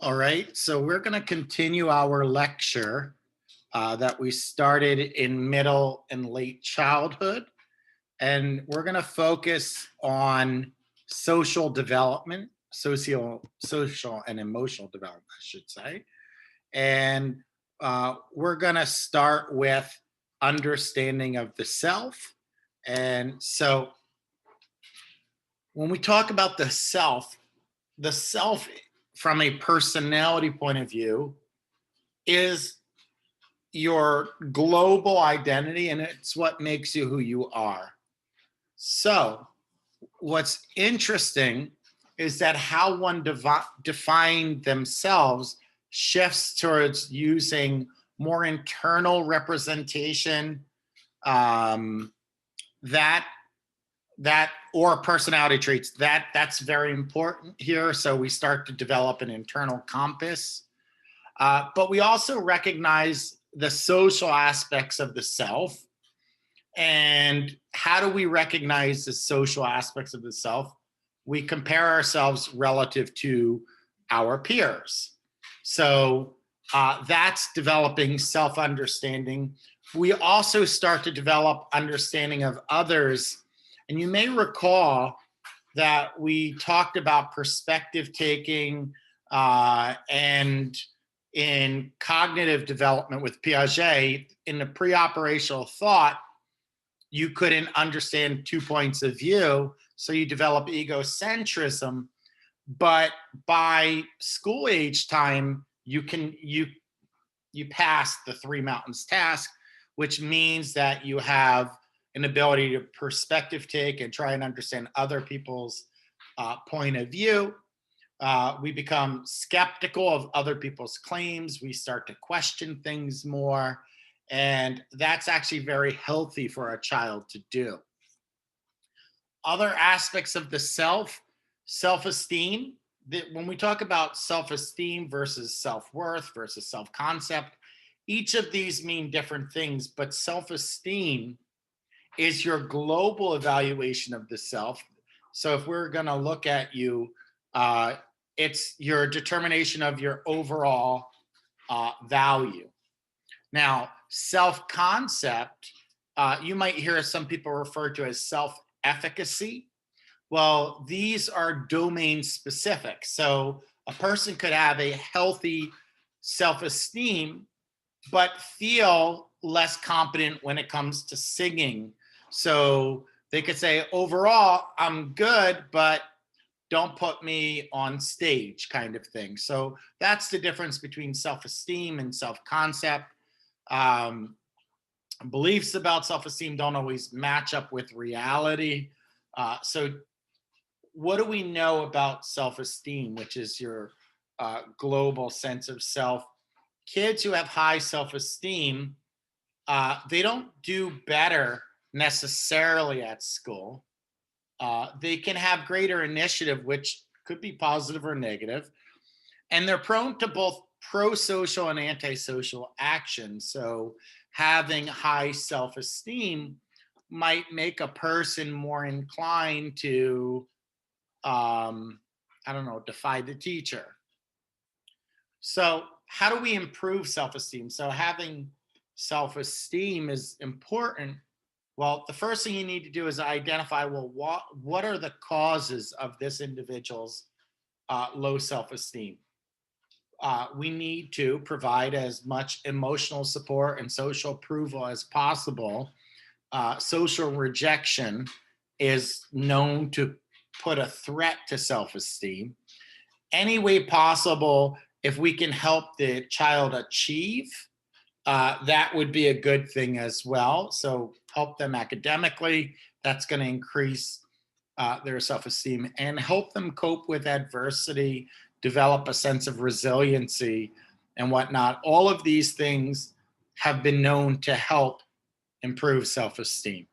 All right, so we're going to continue our lecture that we started in middle and late childhood. And we're going to focus on social development, social and emotional development, I should say. And we're going to start with understanding of the self. And so when we talk about the self from a personality point of view is your global identity, and it's what makes you who you are. So what's interesting is that how one define themselves shifts towards using more internal representation, that or personality traits. That's very important here. So we start to develop an internal compass. But we also recognize the social aspects of the self. And how do we recognize the social aspects of the self? We compare ourselves relative to our peers. So that's developing self-understanding. We also start to develop understanding of others. And you may recall that we talked about perspective taking and in cognitive development with Piaget, in the pre-operational thought, you couldn't understand 2 points of view, so you develop egocentrism. But by school age time, you pass the 3 mountains task, which means that you have an ability to perspective take and try and understand other people's point of view. We become skeptical of other people's claims. We start to question things more. And that's actually very healthy for a child to do. Other aspects of the self-esteem, when we talk about self-esteem versus self-worth versus self-concept, each of these mean different things, but self-esteem is your global evaluation of the self. So if we're going to look at you, it's your determination of your overall value. Now, self-concept, you might hear some people refer to as self-efficacy. Well, these are domain specific. So a person could have a healthy self-esteem, but feel less competent when it comes to singing. So they could say, overall, I'm good, but don't put me on stage, kind of thing. So that's the difference between self-esteem and self-concept. Beliefs about self-esteem don't always match up with reality. So what do we know about self-esteem, which is your global sense of self? Kids who have high self-esteem, they don't do better necessarily at school. They can have greater initiative, which could be positive or negative. And they're prone to both pro-social and antisocial action. So having high self-esteem might make a person more inclined to, defy the teacher. So how do we improve self-esteem? So having self-esteem is important. Well, the first thing you need to do is identify, well, what are the causes of this individual's low self-esteem? We need to provide as much emotional support and social approval as possible. Social rejection is known to put a threat to self-esteem. Any way possible, if we can help the child achieve, that would be a good thing as well. So help them academically. That's going to increase their self-esteem, and help them cope with adversity, develop a sense of resiliency and whatnot. All of these things have been known to help improve self-esteem.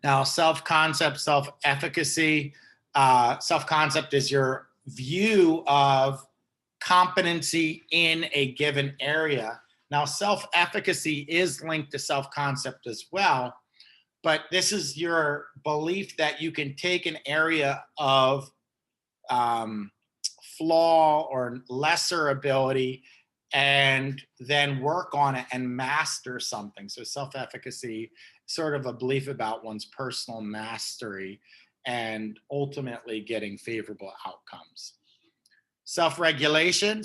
Now, self-concept, self-efficacy. Self-concept is your view of competency in a given area. Now, self-efficacy is linked to self-concept as well, but this is your belief that you can take an area of flaw or lesser ability and then work on it and master something. So self-efficacy, sort of a belief about one's personal mastery and ultimately getting favorable outcomes. Self-regulation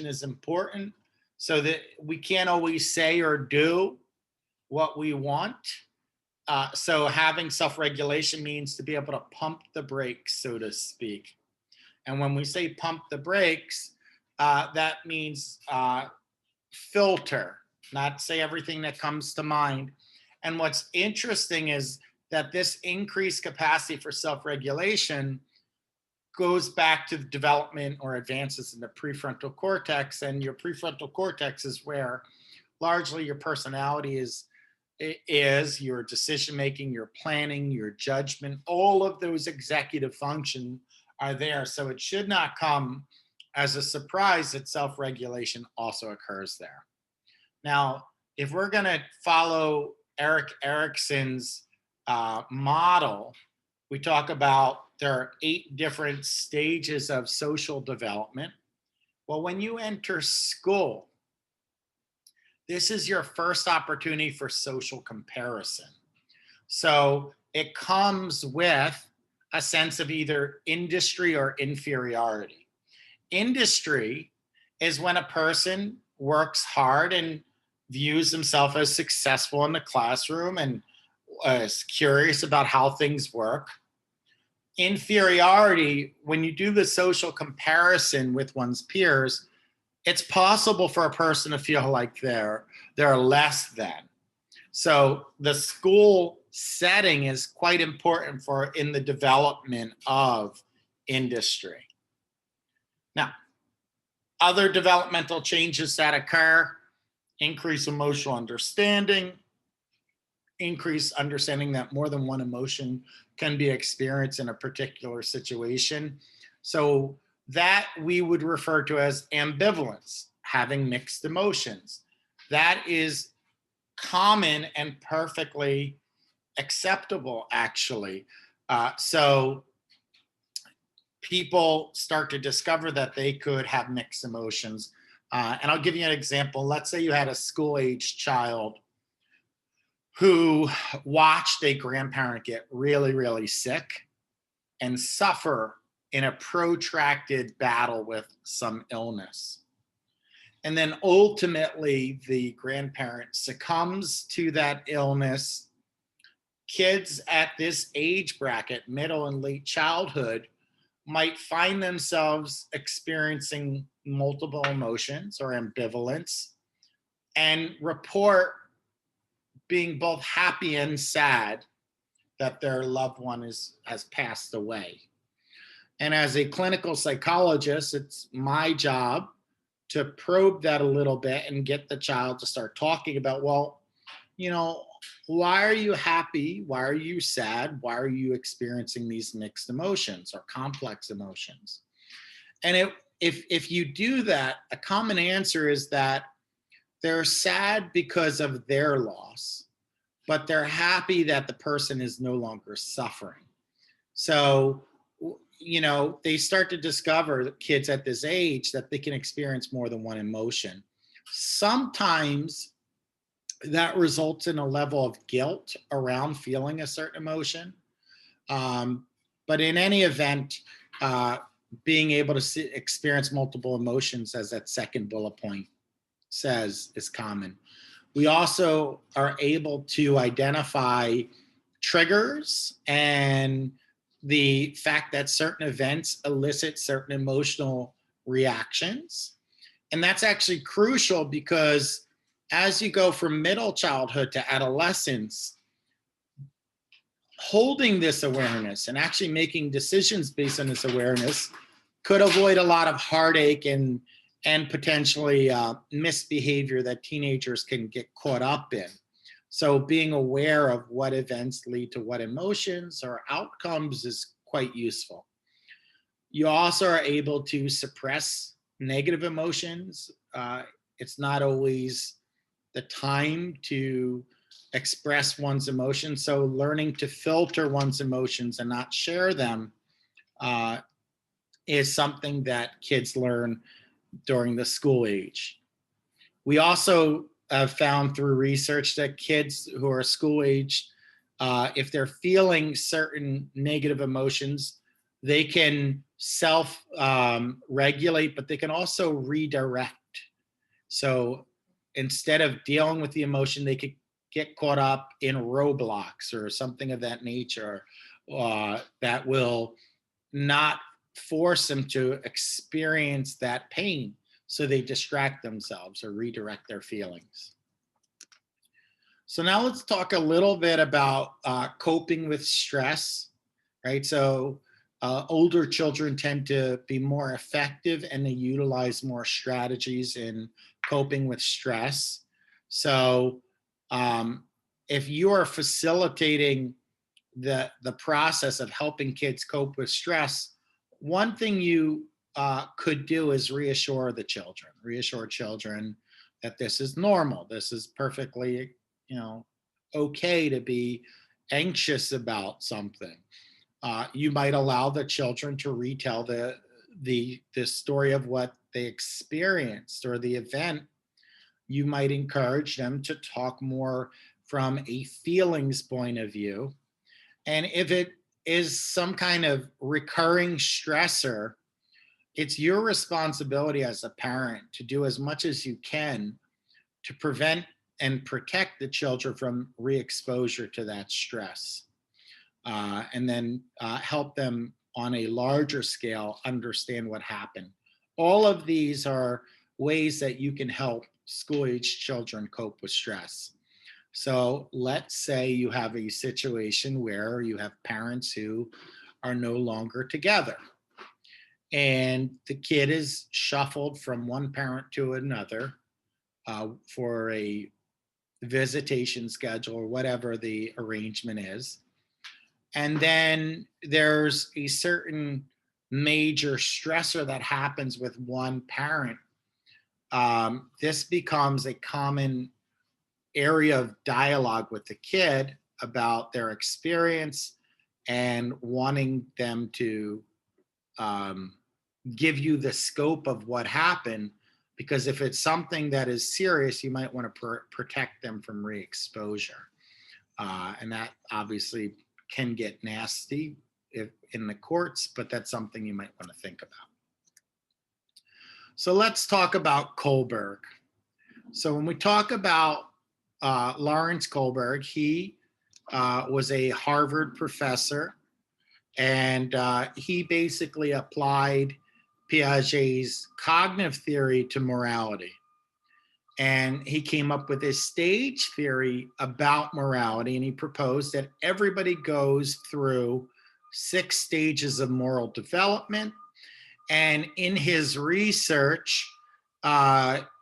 is important so that we can't always say or do what we want. So having self-regulation means to be able to pump the brakes, so to speak. And when we say pump the brakes, that means filter, not say everything that comes to mind. And what's interesting is that this increased capacity for self-regulation goes back to the development or advances in the prefrontal cortex. And your prefrontal cortex is where largely your personality is your decision making, your planning, your judgment, all of those executive functions are there. So it should not come as a surprise that self-regulation also occurs there. Now, if we're going to follow Erik Erikson's model, we talk about there are 8 different stages of social development. Well, when you enter school, this is your first opportunity for social comparison. So it comes with a sense of either industry or inferiority. Industry is when a person works hard and views himself as successful in the classroom and is curious about how things work. Inferiority, when you do the social comparison with one's peers, it's possible for a person to feel like they're less than. So the school setting is quite important in the development of industry. Now, other developmental changes that occur: increase emotional understanding, increase understanding that more than one emotion can be experienced in a particular situation. So that we would refer to as ambivalence, having mixed emotions. That is common and perfectly acceptable, actually. So people start to discover that they could have mixed emotions. And I'll give you an example. Let's say you had a school-age child who watched a grandparent get really, really sick and suffer in a protracted battle with some illness. And then ultimately, the grandparent succumbs to that illness. Kids at this age bracket, middle and late childhood, might find themselves experiencing multiple emotions or ambivalence and report being both happy and sad that their loved one has passed away. And as a clinical psychologist, it's my job to probe that a little bit and get the child to start talking about, well, why are you happy? Why are you sad? Why are you experiencing these mixed emotions or complex emotions? And if you do that, a common answer is that they're sad because of their loss, but they're happy that the person is no longer suffering. So, they start to discover, that kids at this age, that they can experience more than one emotion. Sometimes that results in a level of guilt around feeling a certain emotion. But in any event, being able to experience multiple emotions, as that second bullet point says, is common. We also are able to identify triggers and the fact that certain events elicit certain emotional reactions. And that's actually crucial because as you go from middle childhood to adolescence, holding this awareness and actually making decisions based on this awareness could avoid a lot of heartache and potentially misbehavior that teenagers can get caught up in. So being aware of what events lead to what emotions or outcomes is quite useful. You also are able to suppress negative emotions. It's not always the time to express one's emotions. So learning to filter one's emotions and not share them is something that kids learn during the school age. We also have found through research that kids who are school age, if they're feeling certain negative emotions, they can self-regulate, but they can also redirect. So instead of dealing with the emotion, they could get caught up in Roblox or something of that nature that will not force them to experience that pain. So they distract themselves or redirect their feelings. So now let's talk a little bit about coping with stress, right? So older children tend to be more effective and they utilize more strategies in coping with stress. So if you are facilitating the process of helping kids cope with stress, one thing you could do is reassure children that this is normal. This is perfectly, okay to be anxious about something. You might allow the children to retell the story of what they experienced or the event. You might encourage them to talk more from a feelings point of view. And if it is some kind of recurring stressor, it's your responsibility as a parent to do as much as you can to prevent and protect the children from re-exposure to that stress. And then help them on a larger scale understand what happened. All of these are ways that you can help school-age children cope with stress. So let's say you have a situation where you have parents who are no longer together and the kid is shuffled from one parent to another for a visitation schedule or whatever the arrangement is. And then there's a certain major stressor that happens with one parent. This becomes a common area of dialogue with the kid about their experience and wanting them to give you the scope of what happened. Because if it's something that is serious, you might want to protect them from re-exposure. And that obviously can get nasty in the courts, but that's something you might want to think about. So let's talk about Kohlberg. So when we talk about Lawrence Kohlberg, he was a Harvard professor, and he basically applied Piaget's cognitive theory to morality. And he came up with his stage theory about morality, and he proposed that everybody goes through 6 stages of moral development. And in his research,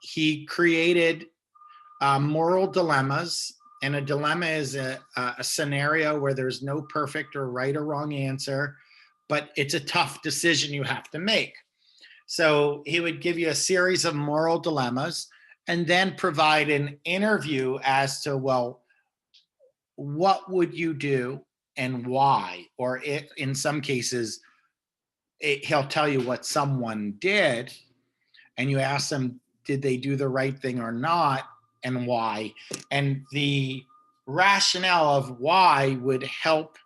he created moral dilemmas. And a dilemma is a scenario where there's no perfect or right or wrong answer, but it's a tough decision you have to make. So he would give you a series of moral dilemmas and then provide an interview as to, well, what would you do and why? Or if, in some cases, he'll tell you what someone did, and you ask them, did they do the right thing or not, and why? And the rationale of why would help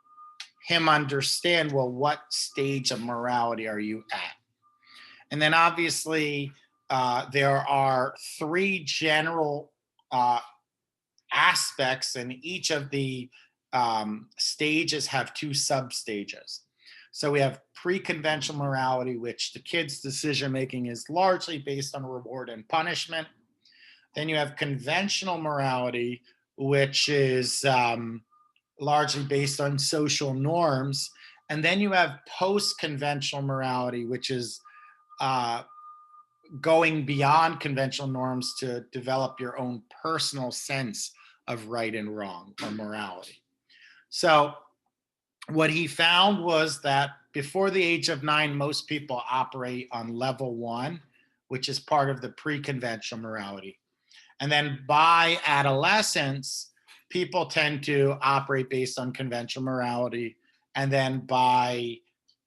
him understand, well, what stage of morality are you at? And then obviously, there are 3 general aspects, and each of the stages have 2 sub-stages. So we have pre-conventional morality, which the kid's decision-making is largely based on reward and punishment. Then you have conventional morality, which is largely based on social norms. And then you have post-conventional morality, which is going beyond conventional norms to develop your own personal sense of right and wrong or morality. So what he found was that before the age of 9, most people operate on level 1, which is part of the pre-conventional morality. And then by adolescence, people tend to operate based on conventional morality. And then by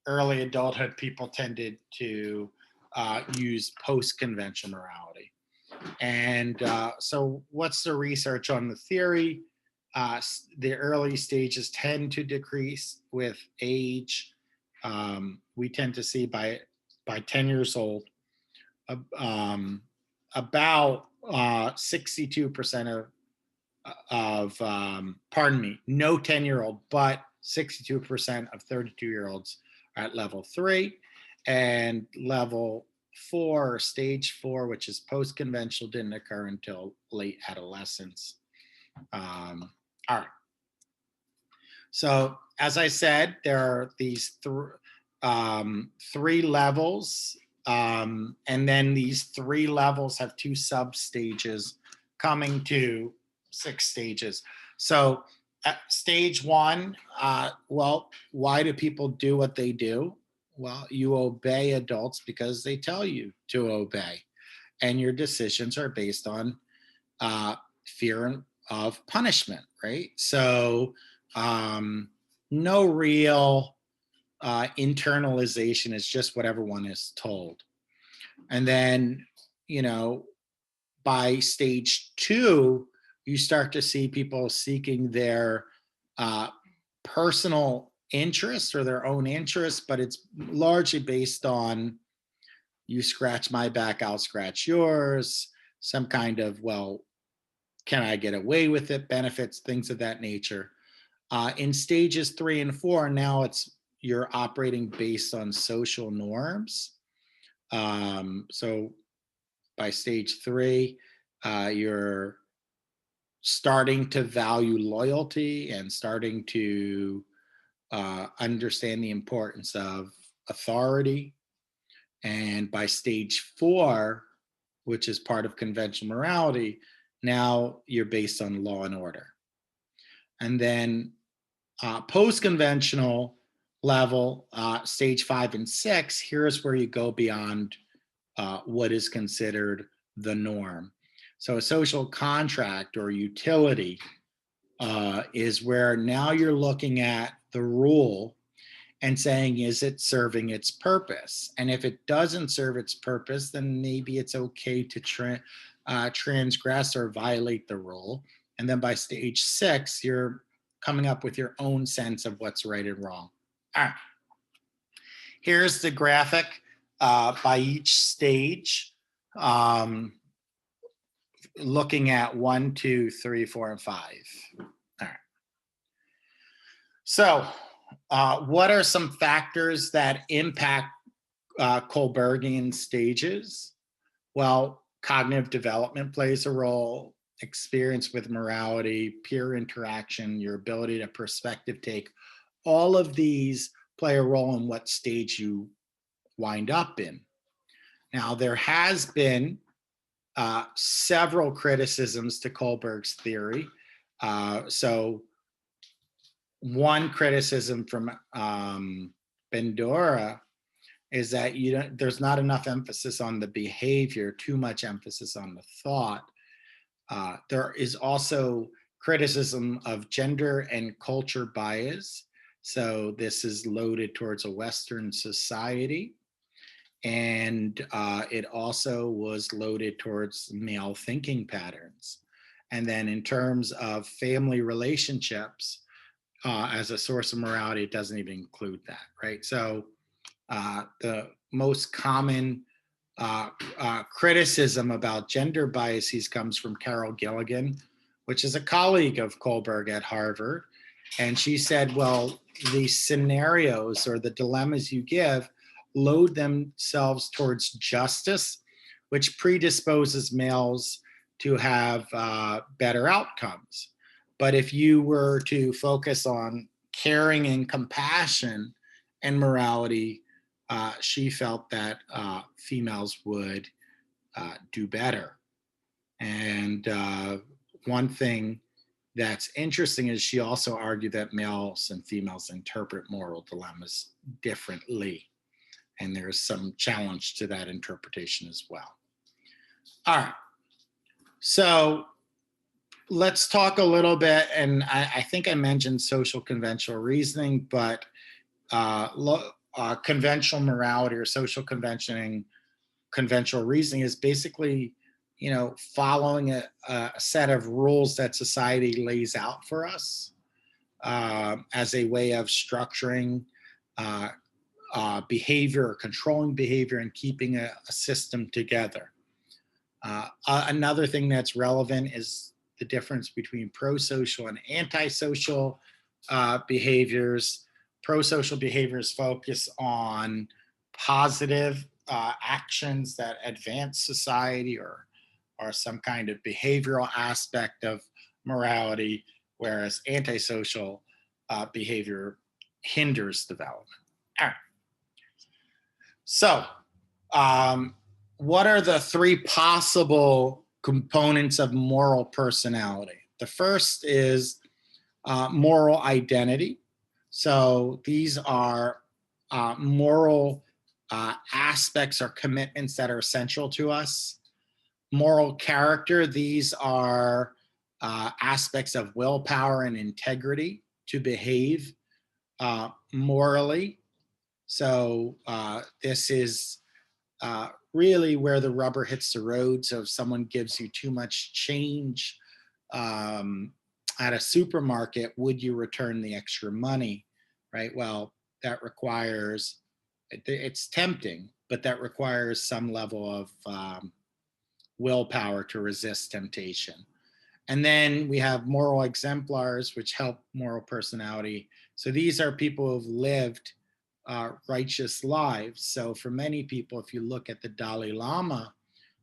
early adulthood, people tended to use post-conventional morality. And so what's the research on the theory? The early stages tend to decrease with age. We tend to see by 10 years old, about 62% pardon me, no 10-year-old, but 62% of 32-year-olds are at level 3. And level 4, stage 4, which is post-conventional, didn't occur until late adolescence. All right. So as I said, there are these 3 levels, and then these 3 levels have 2 sub-stages coming to 6 stages. So at stage 1, well, why do people do what they do? Well, you obey adults because they tell you to obey, and your decisions are based on fear of punishment, right? So no real internalization. Is just what everyone is told. And then, by stage 2, you start to see people seeking their personal interests or their own interests, but it's largely based on you scratch my back, I'll scratch yours, some kind of, well, can I get away with it, benefits, things of that nature. In stages 3 and 4, now you're operating based on social norms. So by stage 3, you're starting to value loyalty and starting to understand the importance of authority. And by stage 4, which is part of conventional morality, now you're based on law and order. And then post-conventional level, stage 5 and 6, here's where you go beyond what is considered the norm. So a social contract or utility is where now you're looking at the rule and saying, is it serving its purpose? And if it doesn't serve its purpose, then maybe it's okay to transgress or violate the rule. And then by stage 6, you're coming up with your own sense of what's right and wrong. All right. Here's the graphic by each stage, looking at 1, 2, 3, 4, and 5. All right. So what are some factors that impact Kohlbergian stages? Well, cognitive development plays a role, experience with morality, peer interaction, your ability to perspective take. All of these play a role in what stage you wind up in. Now, there has been several criticisms to Kohlberg's theory. So one criticism from Bandura is that there's not enough emphasis on the behavior, too much emphasis on the thought. There is also criticism of gender and culture bias. So this is loaded towards a Western society. And it also was loaded towards male thinking patterns. And then in terms of family relationships, as a source of morality, it doesn't even include that, right? So the most common criticism about gender biases comes from Carol Gilligan, which is a colleague of Kohlberg at Harvard. And she said, well, the scenarios or the dilemmas you give load themselves towards justice, which predisposes males to have better outcomes. But if you were to focus on caring and compassion and morality, she felt that females would do better. And one thing that's interesting is she also argued that males and females interpret moral dilemmas differently. And there's some challenge to that interpretation as well. All right. So let's talk a little bit, and I think I mentioned social conventional reasoning, but conventional morality or social conventioning, conventional reasoning is basically, following a set of rules that society lays out for us as a way of structuring uh, behavior or controlling behavior and keeping a system together. Another thing that's relevant is the difference between pro-social and antisocial behaviors. Pro-social behaviors focus on positive actions that advance society or some kind of behavioral aspect of morality, whereas antisocial behavior hinders development. All right. So, what are the three possible components of moral personality? The first is moral identity. So these are moral aspects or commitments that are essential to us. Moral character, these are aspects of willpower and integrity to behave morally. So this is really where the rubber hits the road. So if someone gives you too much change at a supermarket, would you return the extra money, right? Well, that requires, it's tempting, but that requires some level of willpower to resist temptation. And then we have moral exemplars, which help moral personality. So these are people who've lived righteous lives. So for many people, if you look at the Dalai Lama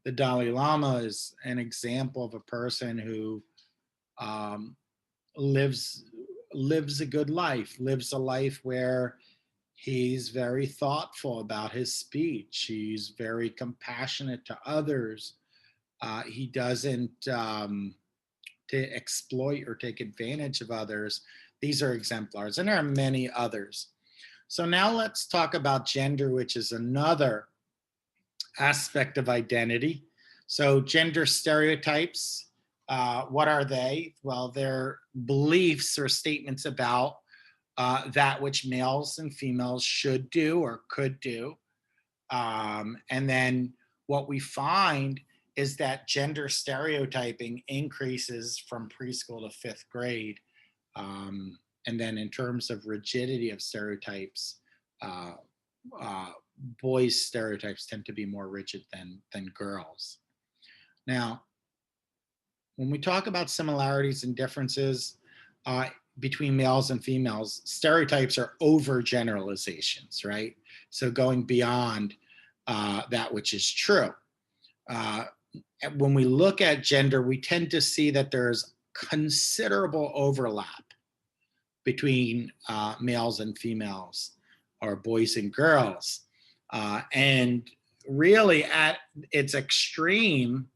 is an example of a person who lives a good life, lives a life where he's very thoughtful about his speech. He's very compassionate to others. He doesn't to exploit or take advantage of others. These are exemplars, and there are many others. So now let's talk about gender, which is another aspect of identity. So gender stereotypes, what are they? Well, they're beliefs or statements about that which males and females should do or could do. And then what we find is that gender stereotyping increases from preschool to fifth grade. And then in terms of rigidity of stereotypes, boys' stereotypes tend to be more rigid than girls. Now, when we talk about similarities and differences between males and females, stereotypes are overgeneralizations, right? So going beyond that which is true. When we look at gender, we tend to see that there's considerable overlap between males and females, or boys and girls. And really at its extreme,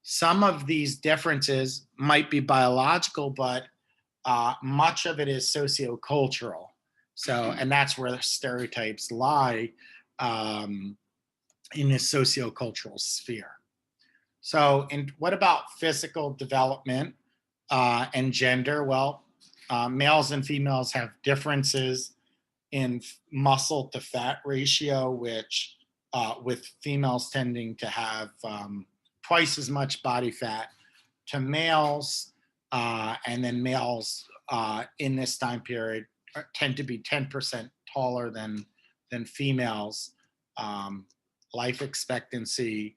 some of these differences might be biological, but much of it is sociocultural. So, and that's where the stereotypes lie in the sociocultural sphere. So, and what about physical development and gender? Well, males and females have differences in muscle to fat ratio, which with females tending to have twice as much body fat to males, and then males in this time period tend to be 10% taller than females. Life expectancy,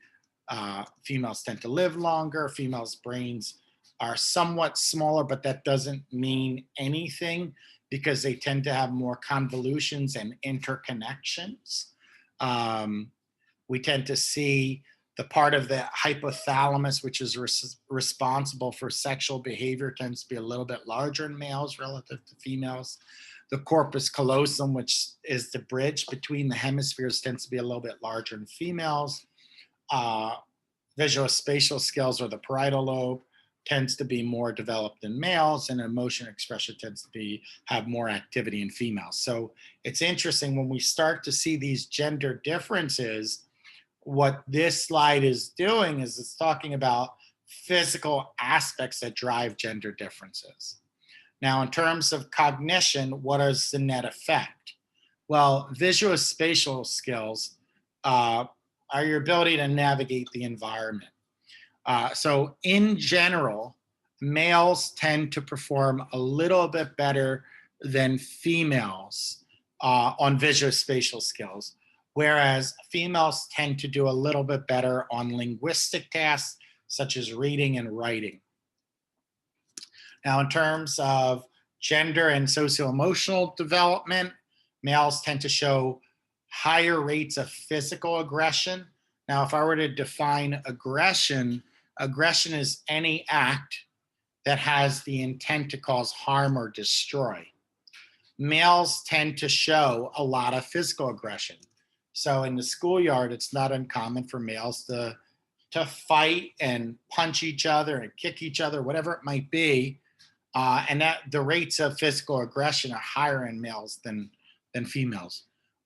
females tend to live longer. Females' brains are somewhat smaller, but that doesn't mean anything because they tend to have more convolutions and interconnections. We tend to see the part of the hypothalamus, which is responsible for sexual behavior, tends to be a little bit larger in males relative to females. The corpus callosum, which is the bridge between the hemispheres, tends to be a little bit larger in females. Visuospatial skills, or the parietal lobe, tends to be more developed in males, and emotion expression tends to have more activity in females. So it's interesting when we start to see these gender differences. What this slide is doing is it's talking about physical aspects that drive gender differences. Now, in terms of cognition, what is the net effect? Well, visuospatial skills uh, are your ability to navigate the environment. So, in general, males tend to perform a little bit better than females on visuospatial skills, whereas females tend to do a little bit better on linguistic tasks such as reading and writing. Now, in terms of gender and social emotional development, males tend to show higher rates of physical aggression. Now, if I were to define aggression, aggression is any act that has the intent to cause harm or destroy. Males tend to show a lot of physical aggression. So in the schoolyard, it's not uncommon for males to fight and punch each other and kick each other, whatever it might be, and that the rates of physical aggression are higher in males than females.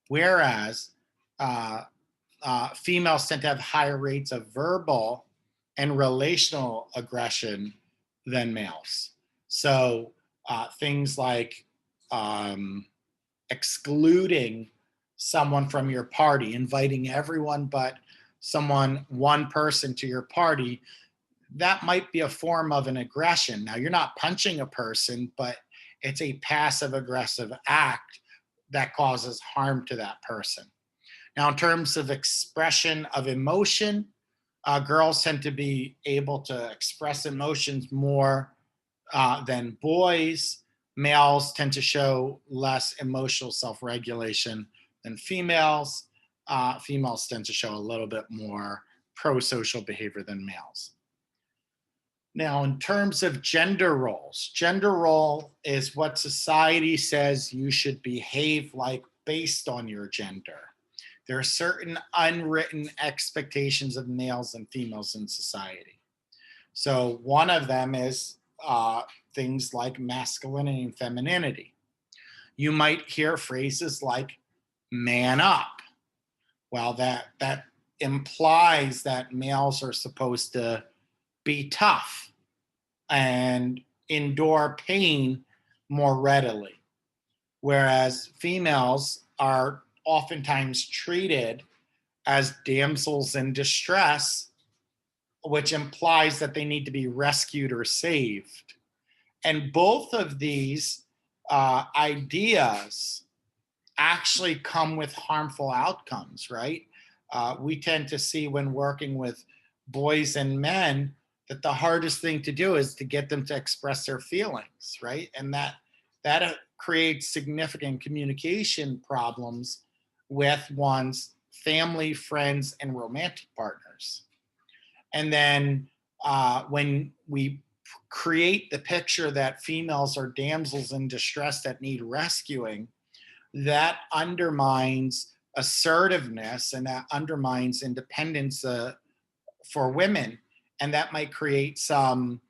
Whereas uh, females tend to have higher rates of verbal and relational aggression than males. So things like um, excluding someone from your party, inviting everyone but one person to your party, that might be a form of an aggression. Now, you're not punching a person, but it's a passive aggressive act that causes harm to that person. Now, in terms of expression of emotion, girls tend to be able to express emotions more than boys. Males tend to show less emotional self regulation than females. Females tend to show a little bit more pro social behavior than males. Now, in terms of gender role is what society says you should behave like based on your gender. There are certain unwritten expectations of males and females in society. So, one of them is things like masculinity and femininity. You might hear phrases like man up. Well, that implies that males are supposed to be tough and endure pain more readily, whereas females are oftentimes treated as damsels in distress, which implies that they need to be rescued or saved. And both of these ideas actually come with harmful outcomes, right? We tend to see when working with boys and men that the hardest thing to do is to get them to express their feelings, right? And that creates significant communication problems with one's family, friends, and romantic partners. And then when we create the picture that females are damsels in distress that need rescuing, that undermines assertiveness and that undermines independence for women, and that might create some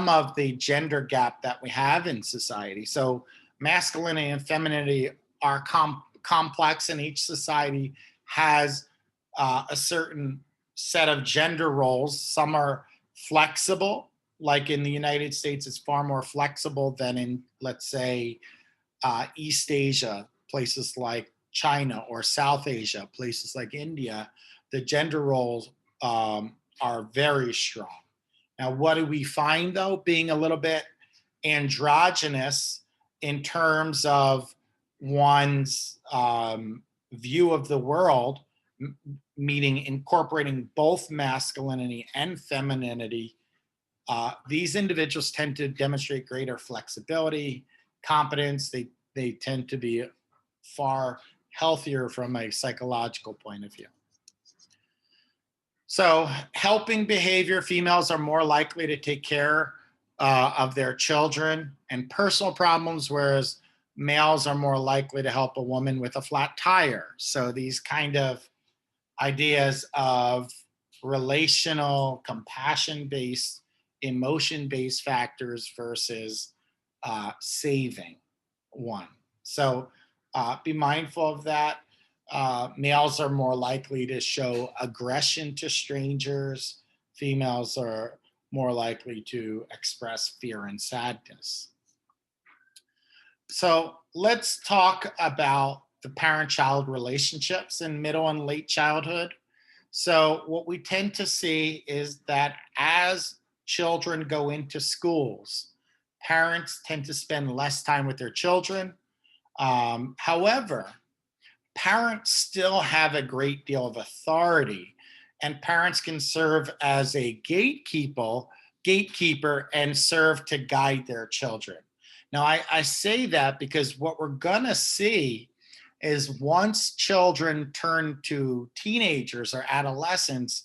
of the gender gap that we have in society. So masculinity and femininity are complex, and each society has a certain set of gender roles. Some are flexible, like in the United States, it's far more flexible than in, let's say, East Asia, places like China, or South Asia, places like India. The gender roles are very strong. Now, what do we find though? Being a little bit androgynous in terms of one's view of the world, meaning incorporating both masculinity and femininity, these individuals tend to demonstrate greater flexibility, competence. They tend to be far healthier from a psychological point of view. So, helping behavior, females are more likely to take care of their children and personal problems, whereas males are more likely to help a woman with a flat tire. So, these kind of ideas of relational, compassion based, emotion based factors versus saving one. So, be mindful of that. Males are more likely to show aggression to strangers. Females are more likely to express fear and sadness. So let's talk about the parent-child relationships in middle and late childhood. So what we tend to see is that as children go into schools, parents tend to spend less time with their children. However, parents still have a great deal of authority, and parents can serve as a gatekeeper and serve to guide their children. Now, I say that because what we're gonna see is once children turn to teenagers or adolescents,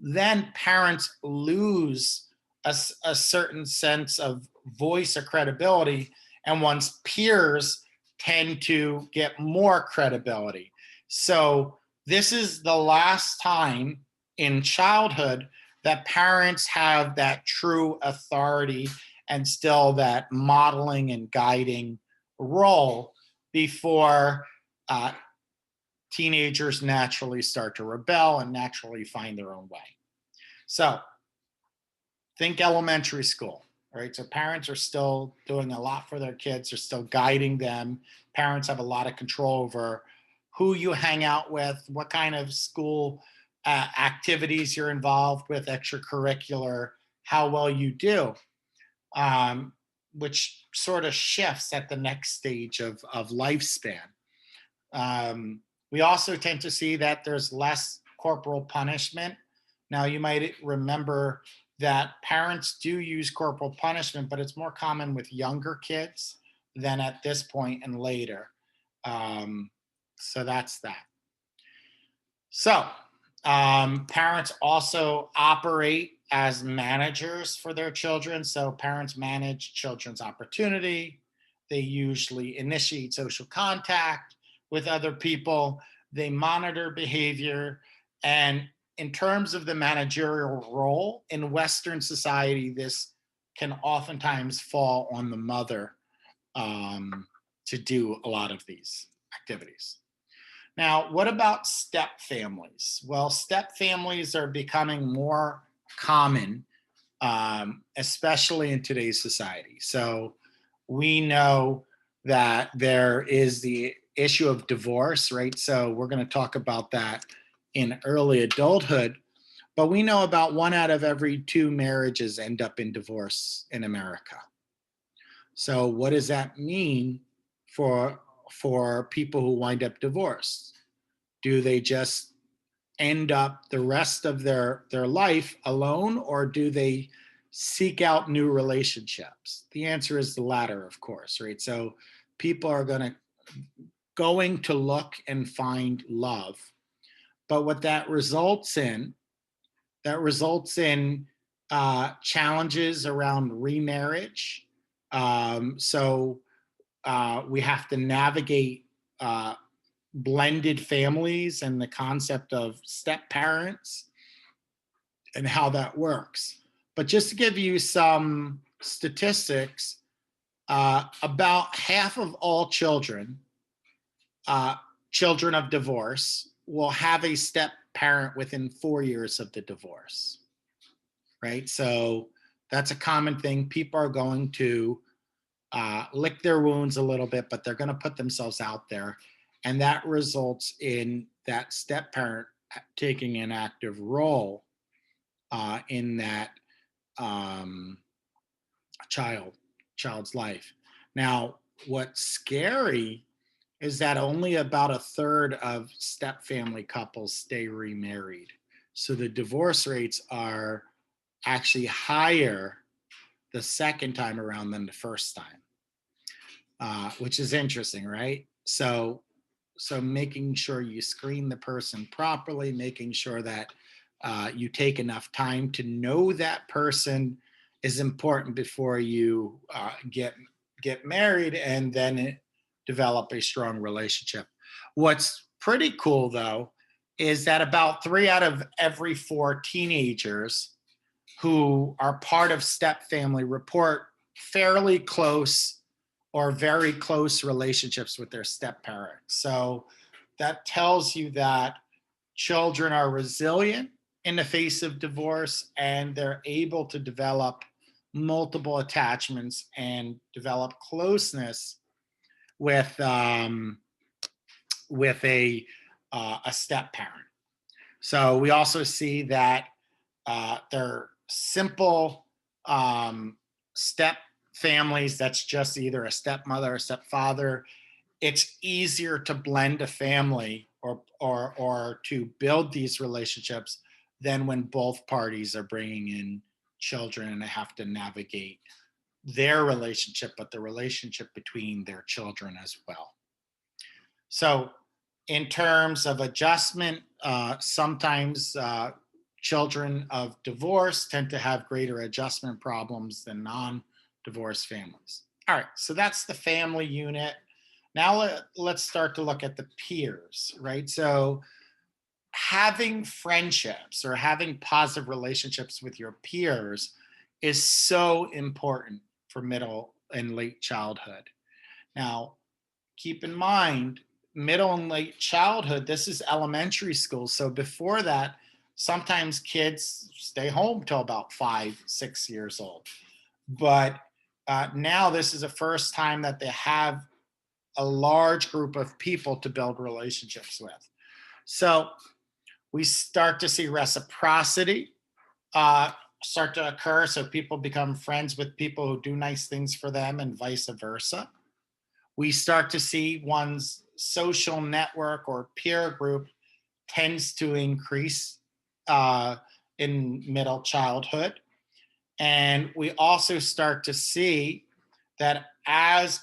then parents lose a certain sense of voice or credibility, and once peers tend to get more credibility. So this is the last time in childhood that parents have that true authority and still that modeling and guiding role before teenagers naturally start to rebel and naturally find their own way. So think elementary school, right? So parents are still doing a lot for their kids, they're still guiding them. Parents have a lot of control over who you hang out with, what kind of school activities you're involved with, extracurricular, how well you do, which sort of shifts at the next stage of lifespan. We also tend to see that there's less corporal punishment. Now, you might remember that parents do use corporal punishment, but it's more common with younger kids than at this point and later. So that's that. So parents also operate as managers for their children. So parents manage children's opportunity. They usually initiate social contact with other people. They monitor behavior. And in terms of the managerial role in Western society, this can oftentimes fall on the mother to do a lot of these activities. Now, what about step families? Well, step families are becoming more common, especially in today's society. So we know that there is the issue of divorce, right? So we're going to talk about that in early adulthood. But we know about 1 out of every 2 marriages end up in divorce in America. So what does that mean for people who wind up divorced? Do they just end up the rest of their life alone, or do they seek out new relationships? The answer is the latter, of course, right? So people are going to look and find love. But what that results in challenges around remarriage. So we have to navigate blended families and the concept of step parents and how that works. But just to give you some statistics, about half of all children of divorce will have a step parent within 4 years of the divorce, right? So that's a common thing. People are going to lick their wounds a little bit, but they're going to put themselves out there. And that results in that step parent taking an active role in that child's life. Now, what's scary is that only about 1/3 of step family couples stay remarried. So the divorce rates are actually higher the second time around than the first time, which is interesting, right? So making sure you screen the person properly, making sure that you take enough time to know that person is important before you get married and then develop a strong relationship. What's pretty cool, though, is that about 3 out of every 4 teenagers who are part of step family report fairly close or very close relationships with their step parents. So that tells you that children are resilient in the face of divorce, and they're able to develop multiple attachments and develop closeness with with a step parent. So we also see that they're simple step families that's just either a stepmother or stepfather. It's easier to blend a family or to build these relationships than when both parties are bringing in children and they have to navigate their relationship, but the relationship between their children as well. So, in terms of adjustment, sometimes children of divorce tend to have greater adjustment problems than non-divorced families. All right, so that's the family unit. Now let's start to look at the peers, right? So having friendships or having positive relationships with your peers is so important for middle and late childhood. Now, keep in mind, middle and late childhood, this is elementary school. So before that, sometimes kids stay home till about 5, 6 years old. But now this is the first time that they have a large group of people to build relationships with. So we start to see reciprocity start to occur. So people become friends with people who do nice things for them and vice versa. We start to see one's social network or peer group tends to increase in middle childhood. And we also start to see that as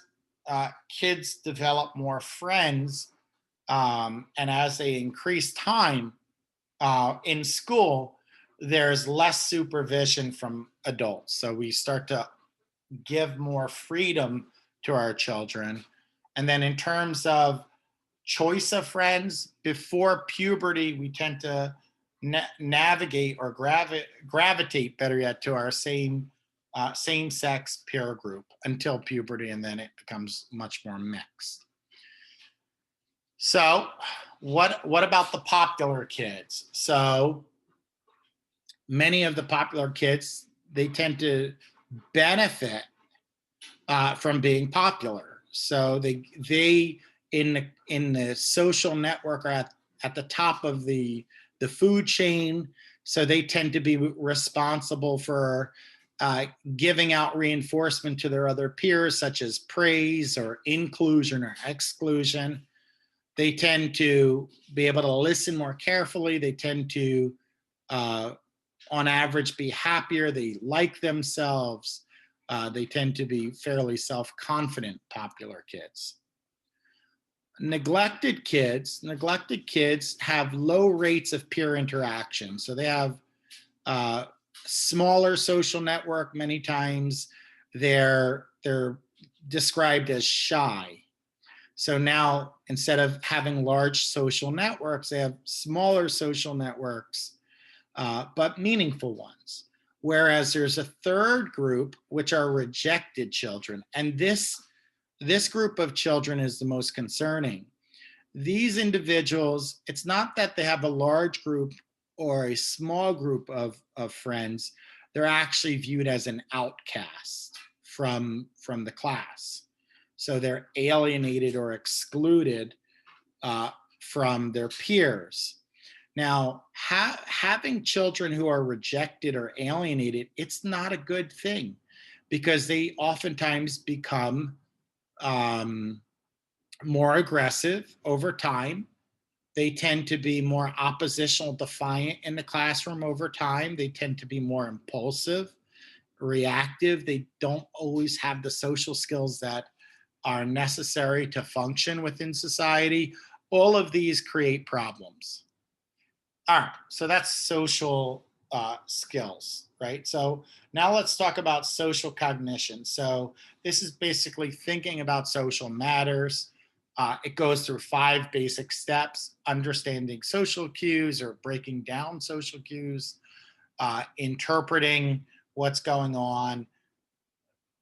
kids develop more friends and as they increase time in school, there's less supervision from adults. So we start to give more freedom to our children. And then in terms of choice of friends, before puberty, we tend to navigate or gravitate, better yet, to our same-sex peer group until puberty, and then it becomes much more mixed. So what about the popular kids? So many of the popular kids, they tend to benefit from being popular. So they in the social network are at the top of the food chain. So they tend to be responsible for giving out reinforcement to their other peers, such as praise or inclusion or exclusion. They tend to be able to listen more carefully. They tend to, on average, be happier. They like themselves. They tend to be fairly self-confident, popular kids. Neglected kids have low rates of peer interaction. So they have smaller social network. Many times they're described as shy. So now, instead of having large social networks, they have smaller social networks, but meaningful ones. Whereas there's a third group, which are rejected children. And this group of children is the most concerning. These individuals, it's not that they have a large group or a small group of friends. They're actually viewed as an outcast from the class. So they're alienated or excluded from their peers. Now, having children who are rejected or alienated, it's not a good thing because they oftentimes become more aggressive over time. They tend to be more oppositional, defiant in the classroom over time. They tend to be more impulsive, reactive. They don't always have the social skills that are necessary to function within society. All of these create problems. All right, so that's social skills, right? So now let's talk about social cognition. So this is basically thinking about social matters. It goes through 5 basic steps: understanding social cues or breaking down social cues, interpreting what's going on,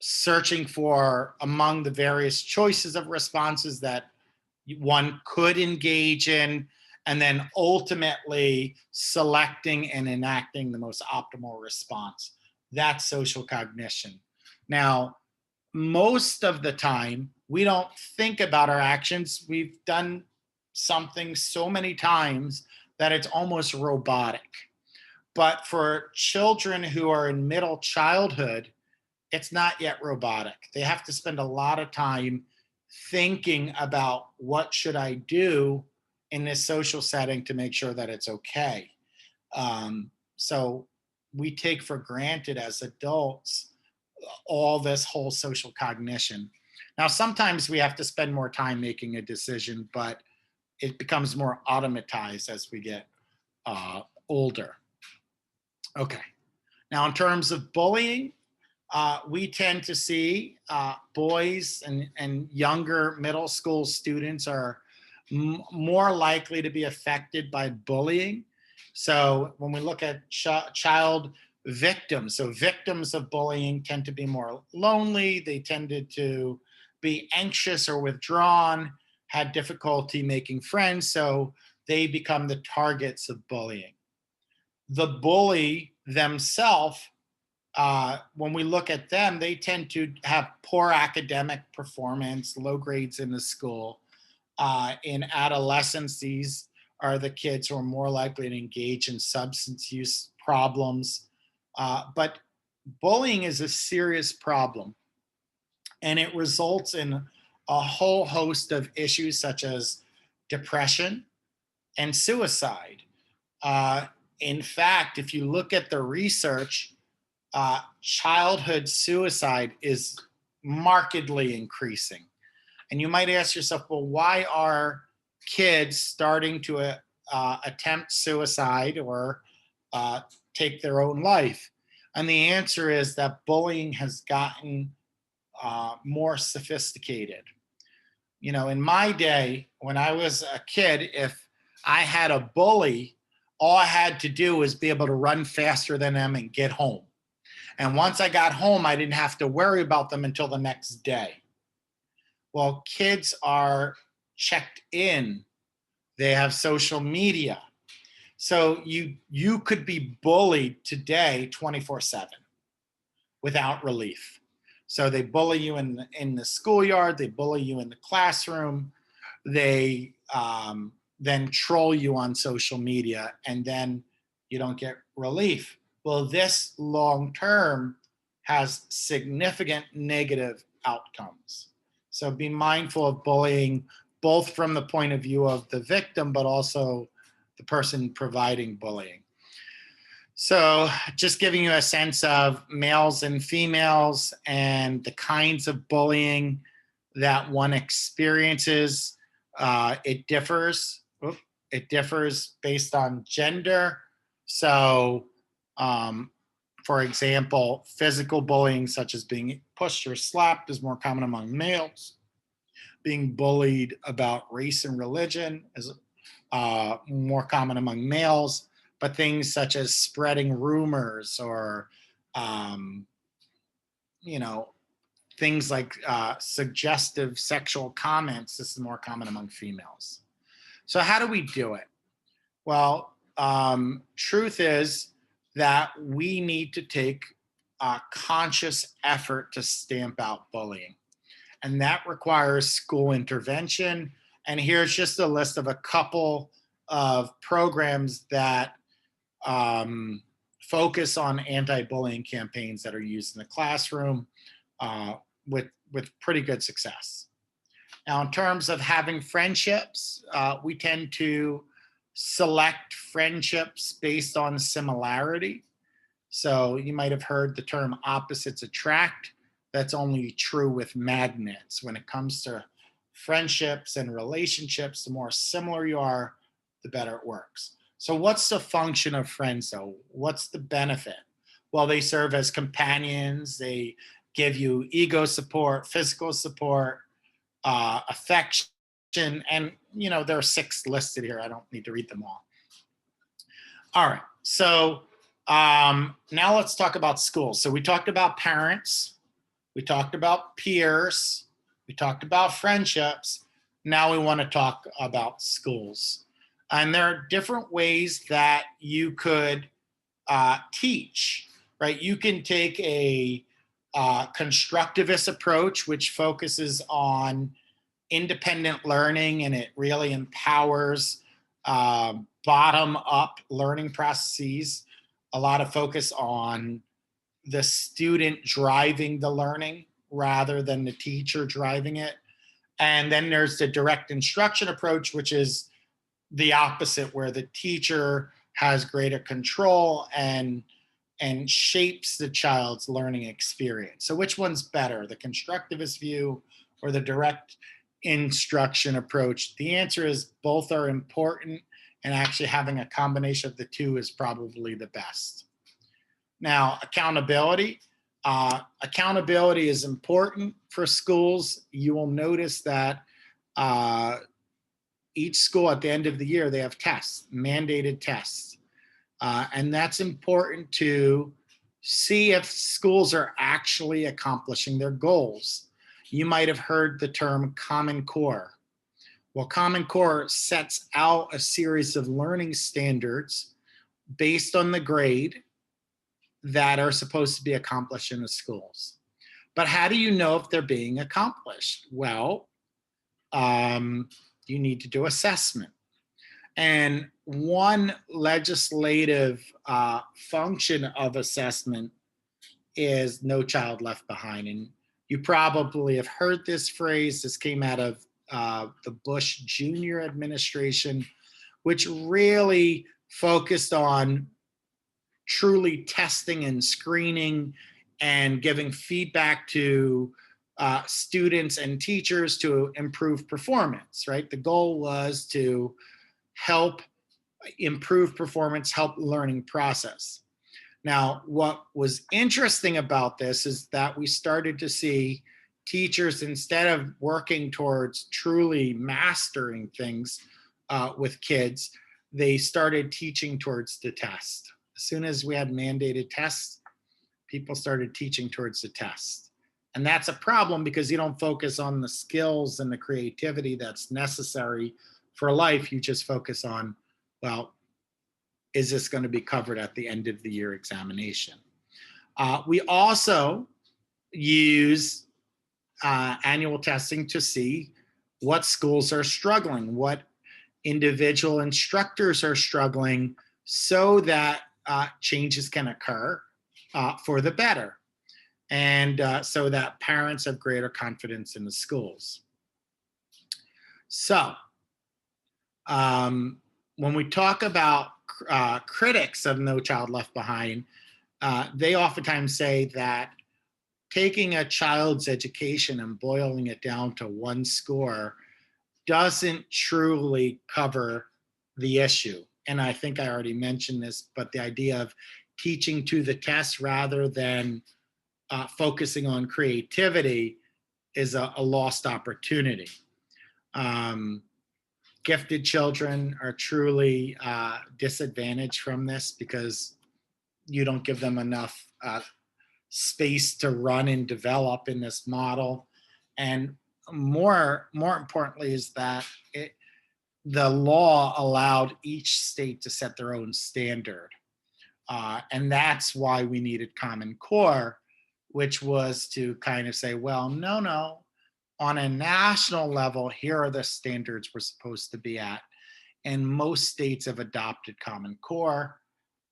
searching for among the various choices of responses that one could engage in, and then ultimately selecting and enacting the most optimal response. That's social cognition. Now, most of the time, we don't think about our actions. We've done something so many times that it's almost robotic. But for children who are in middle childhood, it's not yet robotic. They have to spend a lot of time thinking about what should I do in this social setting to make sure that it's okay. So we take for granted as adults all this whole social cognition. Now, sometimes we have to spend more time making a decision, but it becomes more automatized as we get older. Okay. Now, in terms of bullying, we tend to see boys and younger middle school students are more likely to be affected by bullying. So when we look at child victims, so victims of bullying tend to be more lonely. They tended to be anxious or withdrawn, had difficulty making friends, so they become the targets of bullying. The bully themselves, when we look at them, they tend to have poor academic performance, low grades in the school. In adolescence, these are the kids who are more likely to engage in substance use problems. But bullying is a serious problem, and it results in a whole host of issues such as depression and suicide. In fact, if you look at the research, childhood suicide is markedly increasing. And you might ask yourself, well, why are kids starting to attempt suicide or take their own life? And the answer is that bullying has gotten more sophisticated. You know, in my day, when I was a kid, if I had a bully, all I had to do was be able to run faster than them and get home. And once I got home, I didn't have to worry about them until the next day. Well, kids are checked in. They have social media. So you could be bullied today 24/7 without relief. So they bully you in the schoolyard, they bully you in the classroom, they then troll you on social media, and then you don't get relief. Well, this long term has significant negative outcomes. So be mindful of bullying, both from the point of view of the victim, but also the person providing bullying. So just giving you a sense of males and females and the kinds of bullying that one experiences. It differs. It differs based on gender. So, for example, physical bullying, such as being pushed or slapped, is more common among males. Being bullied about race and religion is more common among males. But things such as spreading rumors or, you know, things like suggestive sexual comments, this is more common among females. So how do we do it? Well, truth is that we need to take a conscious effort to stamp out bullying. And that requires school intervention. And here's just a list of a couple of programs that focus on anti-bullying campaigns that are used in the classroom with pretty good success. Now, in terms of having friendships, we tend to select friendships based on similarity. So you might have heard the term opposites attract. That's only true with magnets. When it comes to friendships and relationships, the more similar you are, the better it works. So what's the function of friends, though? What's the benefit? Well, they serve as companions. They give you ego support, physical support, affection, and there are 6 listed here. I don't need to read them all. All right, so now let's talk about schools. So we talked about parents, we talked about peers, we talked about friendships. Now we want to talk about schools. And there are different ways that you could teach, right? You can take a constructivist approach, which focuses on independent learning, and it really empowers bottom up learning processes. A lot of focus on the student driving the learning rather than the teacher driving it. And then there's the direct instruction approach, which is the opposite, where the teacher has greater control and shapes the child's learning experience. So which one's better, the constructivist view or the direct instruction approach? The answer is both are important, and actually having a combination of the two is probably the best. Now, accountability. Accountability is important for schools. You will notice that each school at the end of the year, they have tests, mandated tests. And that's important to see if schools are actually accomplishing their goals. You might have heard the term Common Core. Well, Common Core sets out a series of learning standards based on the grade that are supposed to be accomplished in the schools. But how do you know if they're being accomplished? Well, you need to do assessment. And one legislative function of assessment is No Child Left Behind. And you probably have heard this phrase. This came out of the Bush Jr. administration, which really focused on truly testing and screening and giving feedback to students and teachers to improve performance, right? The goal was to help improve performance, help learning process. Now, what was interesting about this is that we started to see teachers, instead of working towards truly mastering things with kids, they started teaching towards the test. As soon as we had mandated tests, people started teaching towards the test. And that's a problem because you don't focus on the skills and the creativity that's necessary for life. You just focus on, well, is this going to be covered at the end of the year examination? We also use annual testing to see what schools are struggling, what individual instructors are struggling, so that changes can occur for the better, and so that parents have greater confidence in the schools. So when we talk about critics of No Child Left Behind, they oftentimes say that taking a child's education and boiling it down to one score doesn't truly cover the issue. And I think I already mentioned this, but the idea of teaching to the test rather than focusing on creativity is a lost opportunity. Gifted children are truly disadvantaged from this because you don't give them enough space to run and develop in this model. And more importantly is that the law allowed each state to set their own standard. And that's why we needed Common Core, which was to kind of say, well, no, on a national level, here are the standards we're supposed to be at. And most states have adopted Common Core.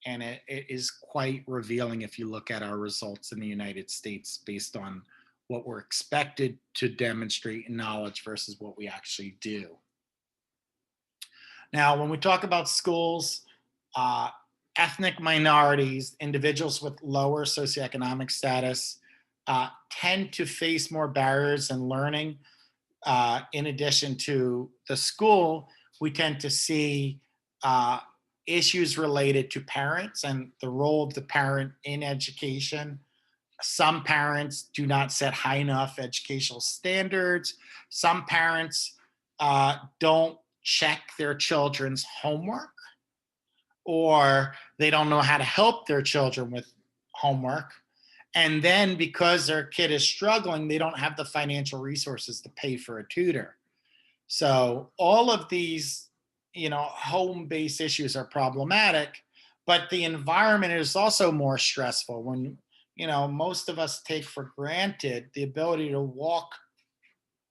And it is quite revealing if you look at our results in the United States based on what we're expected to demonstrate in knowledge versus what we actually do. Now, when we talk about schools, ethnic minorities, individuals with lower socioeconomic status, tend to face more barriers in learning. In addition to the school, we tend to see issues related to parents and the role of the parent in education. Some parents do not set high enough educational standards. Some parents don't check their children's homework, or they don't know how to help their children with homework. And then because their kid is struggling, they don't have the financial resources to pay for a tutor. So all of these, home-based issues are problematic, but the environment is also more stressful when, most of us take for granted the ability to walk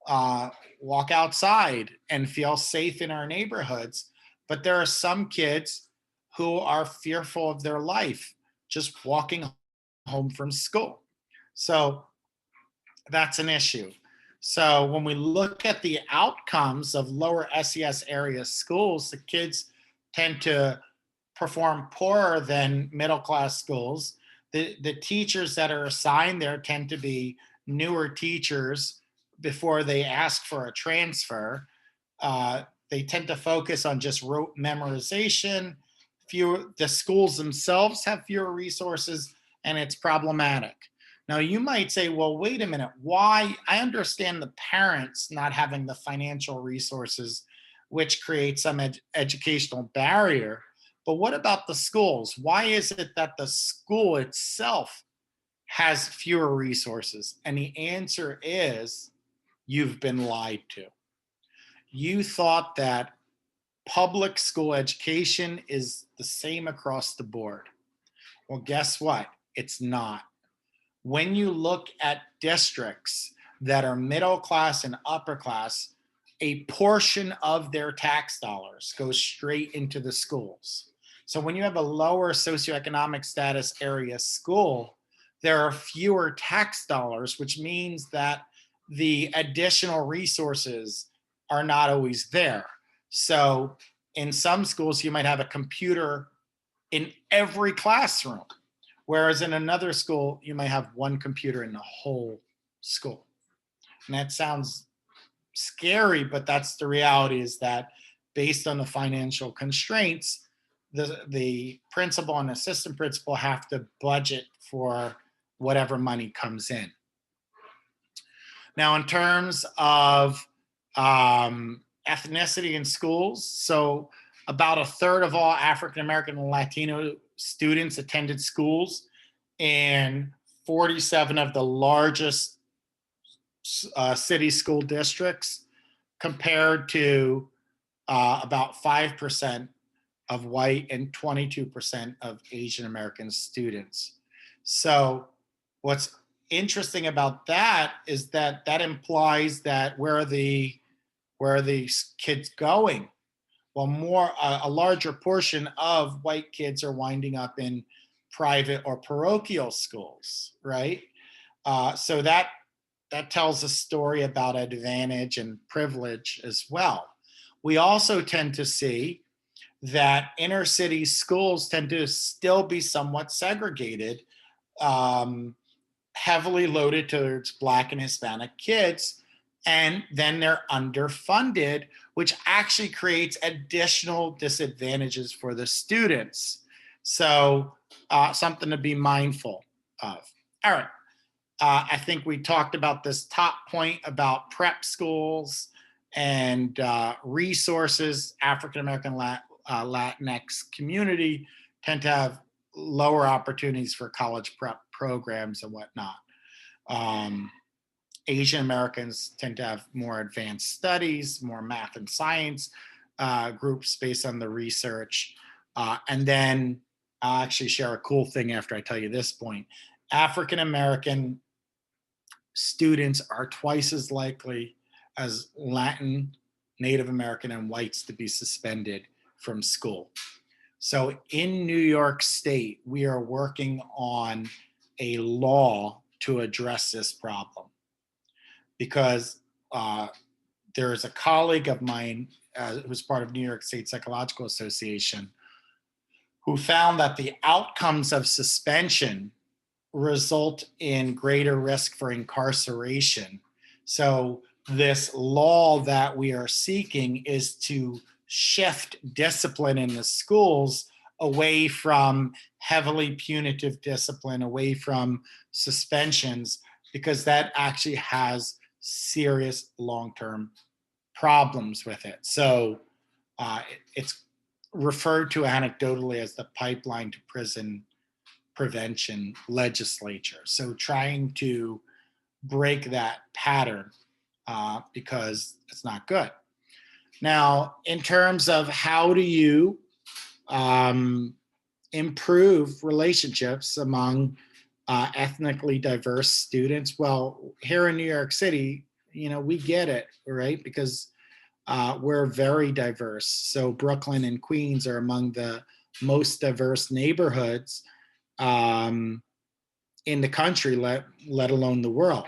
walk outside and feel safe in our neighborhoods. But there are some kids who are fearful of their life just walking home from school. So that's an issue. So when we look at the outcomes of lower SES area schools, the kids tend to perform poorer than middle class schools. The teachers that are assigned there tend to be newer teachers before they ask for a transfer. They tend to focus on just rote memorization. The schools themselves have fewer resources, and it's problematic. Now, you might say, well, wait a minute, why? I understand the parents not having the financial resources, which creates some educational barrier. But what about the schools? Why is it that the school itself has fewer resources? And the answer is you've been lied to. You thought that public school education is the same across the board. Well, guess what? It's not. When you look at districts that are middle class and upper class, a portion of their tax dollars goes straight into the schools. So when you have a lower socioeconomic status area school, there are fewer tax dollars, which means that the additional resources are not always there. So in some schools, you might have a computer in every classroom, whereas in another school, you might have one computer in the whole school. And that sounds scary, but that's the reality, is that based on the financial constraints, the principal and assistant principal have to budget for whatever money comes in. Now, in terms of ethnicity in schools, so about a third of all African American and Latino students attended schools in 47 of the largest city school districts, compared to about 5% of white and 22% of Asian American students. So what's interesting about that is that that implies that where are these kids going? Well, a larger portion of white kids are winding up in private or parochial schools, right? So that tells a story about advantage and privilege as well. We also tend to see that inner city schools tend to still be somewhat segregated, heavily loaded towards Black and Hispanic kids, and then they're underfunded, which actually creates additional disadvantages for the students. So something to be mindful of. All right. I think we talked about this top point about prep schools and resources. African American Latinx community tend to have lower opportunities for college prep programs and whatnot. Asian Americans tend to have more advanced studies, more math and science groups based on the research. And then I'll actually share a cool thing after I tell you this point. African American students are twice as likely as Latin, Native American, and whites to be suspended from school. So in New York State, we are working on a law to address this problem, because there is a colleague of mine who's part of New York State Psychological Association who found that the outcomes of suspension result in greater risk for incarceration. So this law that we are seeking is to shift discipline in the schools away from heavily punitive discipline, away from suspensions, because that actually has serious long-term problems with it. So it's referred to anecdotally as the pipeline to prison prevention legislature. So trying to break that pattern because it's not good. Now, in terms of how do you improve relationships among ethnically diverse students? Well, here in New York City, we get it, right? Because we're very diverse. So Brooklyn and Queens are among the most diverse neighborhoods in the country, let alone the world.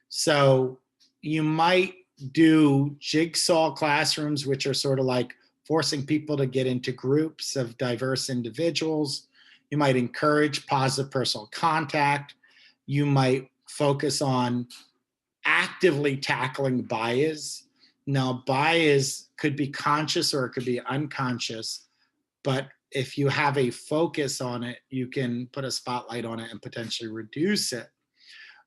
So you might do jigsaw classrooms, which are sort of like forcing people to get into groups of diverse individuals. You might encourage positive personal contact. You might focus on actively tackling bias. Now, bias could be conscious or it could be unconscious, but if you have a focus on it, you can put a spotlight on it and potentially reduce it.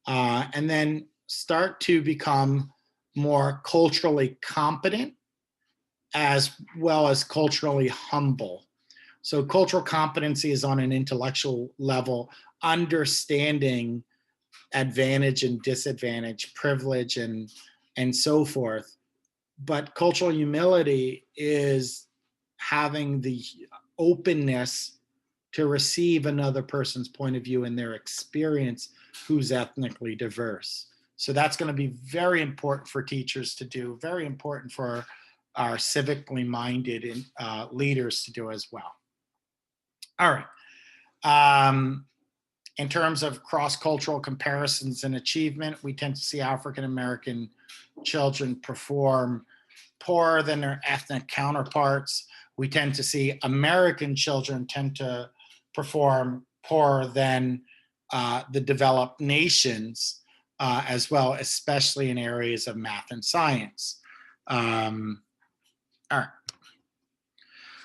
And then start to become more culturally competent as well as culturally humble. So cultural competency is on an intellectual level, understanding advantage and disadvantage, privilege and so forth. But cultural humility is having the openness to receive another person's point of view and their experience who's ethnically diverse. So that's going to be very important for teachers to do, very important for our civically minded leaders to do as well. All right. In terms of cross-cultural comparisons and achievement, we tend to see African-American children perform poorer than their ethnic counterparts. We tend to see American children tend to perform poorer than the developed nations as well, especially in areas of math and science. All right.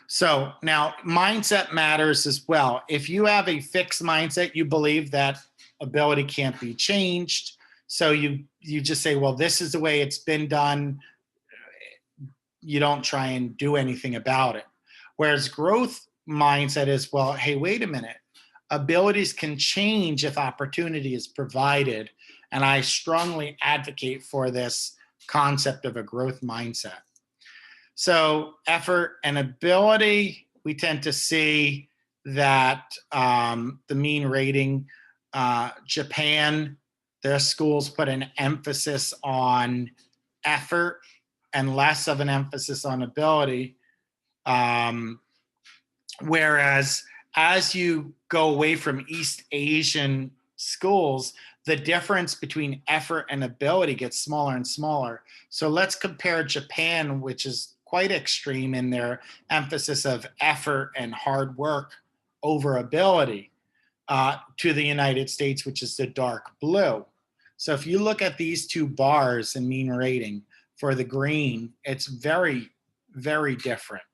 So now mindset matters as well. If you have a fixed mindset, you believe that ability can't be changed. So you just say, well, this is the way it's been done. You don't try and do anything about it. Whereas growth mindset is, well, hey, wait a minute. Abilities can change if opportunity is provided. And I strongly advocate for this concept of a growth mindset. So effort and ability, we tend to see that the mean rating, Japan, their schools put an emphasis on effort and less of an emphasis on ability. Whereas as you go away from East Asian schools, the difference between effort and ability gets smaller and smaller. So let's compare Japan, which is quite extreme in their emphasis of effort and hard work over ability, to the United States, which is the dark blue. So if you look at these two bars in mean rating for the green, it's very, very different.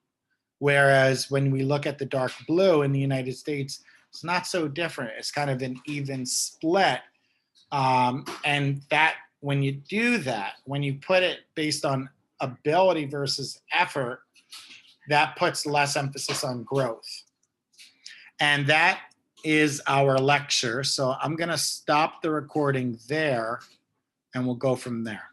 Whereas when we look at the dark blue in the United States, it's not so different. It's kind of an even split. And that when you do that, when you put it based on ability versus effort, that puts less emphasis on growth. And that is our lecture. So I'm going to stop the recording there and we'll go from there.